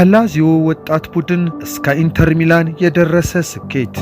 ከላዚዮ ወጣት ቡድን እስከ ኢንተር ሚላን የደረሰ ስኬት።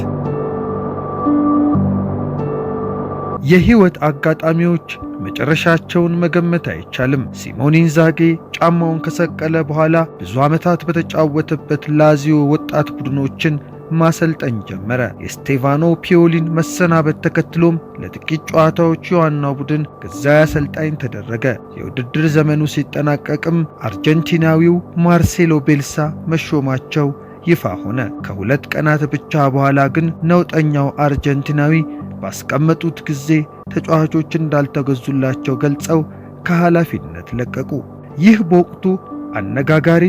የህይወት አጋጣሚዎች መጨረሻቸውን መገመት አይቻልም። ሲሞኔ ኢንዛጌ ጫማውን ከሰቀለ በኋላ ብዙ ዓመታት በተጫወተበት ላዚዮ ወጣት ቡድኖችን ማሰልጠን ጀመረ። የስቴቫኖ ፒዮሊን መሰናበት ተከትሎም ለጥቂት ጨዋታዎች የዋናው ቡድን ጊዜያዊ አሰልጣኝ ተደረገ። የውድድር ዘመኑ ሲጠናቀቅም አርጀንቲናዊው ማርሴሎ ቤልሳ መሾማቸው ይፋ ሆነ። ከሁለት ቀናት ብቻ በኋላ ግን ነውጠኛው አርጀንቲናዊ ባስቀመጡት ጊዜ ተጫዋቾች እንዳልተገዙላቸው ገልጸው ከኃላፊነት ለቀቁ። ይህ በወቅቱ አነጋጋሪ፣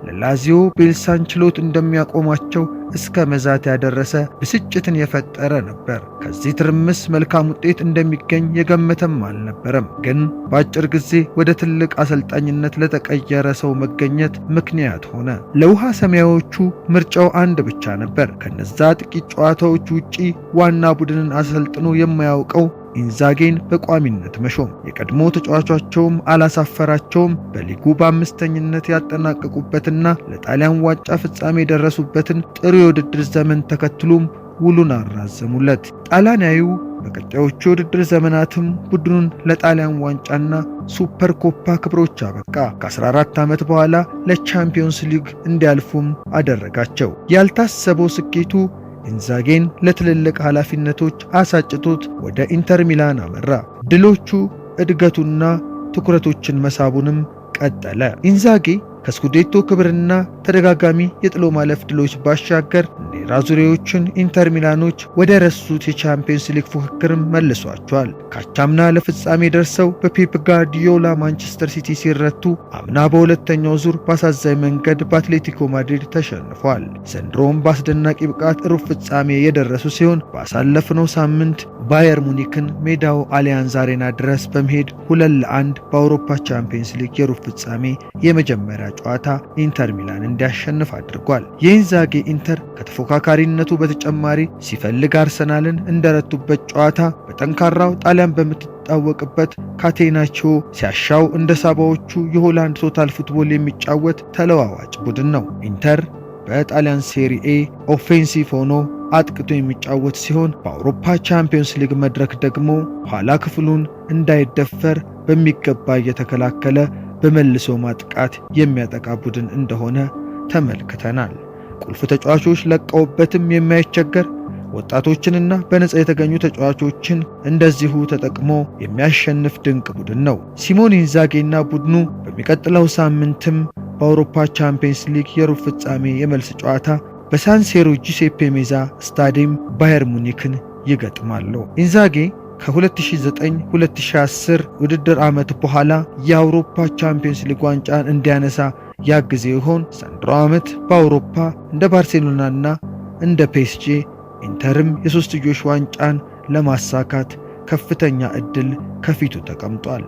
ለላዚዮ ቤልሳን ችሎት እንደሚያቆማቸው እስከ መዛት ያደረሰ ብስጭትን የፈጠረ ነበር። ከዚህ ትርምስ መልካም ውጤት እንደሚገኝ የገመተም አልነበረም። ግን በአጭር ጊዜ ወደ ትልቅ አሰልጣኝነት ለተቀየረ ሰው መገኘት ምክንያት ሆነ። ለውሃ ሰማያዎቹ ምርጫው አንድ ብቻ ነበር። ከነዛ ጥቂት ጨዋታዎች ውጪ ዋና ቡድንን አሰልጥኖ የማያውቀው ኢንዛጌን በቋሚነት መሾም። የቀድሞ ተጫዋቾቻቸውም አላሳፈራቸውም። በሊጉ በአምስተኝነት ያጠናቀቁበትና ለጣሊያን ዋንጫ ፍጻሜ የደረሱበትን ጥሩ የውድድር ዘመን ተከትሎም ውሉን አራዘሙለት። ጣሊያናዊው በቀጣዮቹ የውድድር ዘመናትም ቡድኑን ለጣሊያን ዋንጫና ሱፐር ኮፓ ክብሮች አበቃ። ከ14 ዓመት በኋላ ለቻምፒዮንስ ሊግ እንዲያልፉም አደረጋቸው። ያልታሰበው ስኬቱ ኢንዛጌን ለትልልቅ ኃላፊነቶች አሳጭቶት ወደ ኢንተር ሚላን አመራ። ድሎቹ እድገቱና ትኩረቶችን መሳቡንም ቀጠለ። ኢንዛጌ ከስኩዴቶ ክብርና ተደጋጋሚ የጥሎ ማለፍ ድሎች ባሻገር ኔራዙሪዎችን ኢንተር ሚላኖች ወደ ረሱት የቻምፒየንስ ሊግ ፉክክርም መልሷቸዋል። ካቻምና ለፍጻሜ ደርሰው በፔፕ ጋርዲዮላ ማንቸስተር ሲቲ ሲረቱ፣ አምና በሁለተኛው ዙር በአሳዛኝ መንገድ በአትሌቲኮ ማድሪድ ተሸንፏል። ዘንድሮም በአስደናቂ ብቃት ሩብ ፍጻሜ የደረሱ ሲሆን ባሳለፍነው ሳምንት ባየር ሙኒክን ሜዳው አሊያንዝ አሬና ድረስ በመሄድ 2-1 በአውሮፓ ቻምፒየንስ ሊግ የሩብ ፍጻሜ የመጀመሪያ ጨዋታ ኢንተር ሚላን እንዲያሸንፍ አድርጓል። የኢንዛጌ ኢንተር ከተፎካካሪነቱ በተጨማሪ ሲፈልግ አርሰናልን እንደረቱበት ጨዋታ በጠንካራው ጣሊያን በምትታወቅበት ካቴናቾ ሲያሻው እንደ ሳባዎቹ የሆላንድ ቶታል ፉትቦል የሚጫወት ተለዋዋጭ ቡድን ነው። ኢንተር በጣሊያን ሴሪኤ ኦፌንሲቭ ሆኖ አጥቅቶ የሚጫወት ሲሆን በአውሮፓ ቻምፒየንስ ሊግ መድረክ ደግሞ ኋላ ክፍሉን እንዳይደፈር በሚገባ እየተከላከለ በመልሶ ማጥቃት የሚያጠቃ ቡድን እንደሆነ ተመልክተናል። ቁልፍ ተጫዋቾች ለቀውበትም የማይቸገር ወጣቶችንና በነጻ የተገኙ ተጫዋቾችን እንደዚሁ ተጠቅሞ የሚያሸንፍ ድንቅ ቡድን ነው። ሲሞኔ ኢንዛጌና ቡድኑ በሚቀጥለው ሳምንትም በአውሮፓ ቻምፒየንስ ሊግ የሩብ ፍጻሜ የመልስ ጨዋታ በሳንሴሮ ጁሴፔ ሜዛ ስታዲየም ባየር ሙኒክን ይገጥማሉ። ኢንዛጌ ከ2009-2010 ውድድር ዓመት በኋላ የአውሮፓ ቻምፒየንስ ሊግ ዋንጫን እንዲያነሳ ያግዜ ይሆን? ዘንድሮ ዓመት በአውሮፓ እንደ ባርሴሎናና እንደ ፒኤስጂ ኢንተርም የሶስትዮሽ ዋንጫን ለማሳካት ከፍተኛ ዕድል ከፊቱ ተቀምጧል።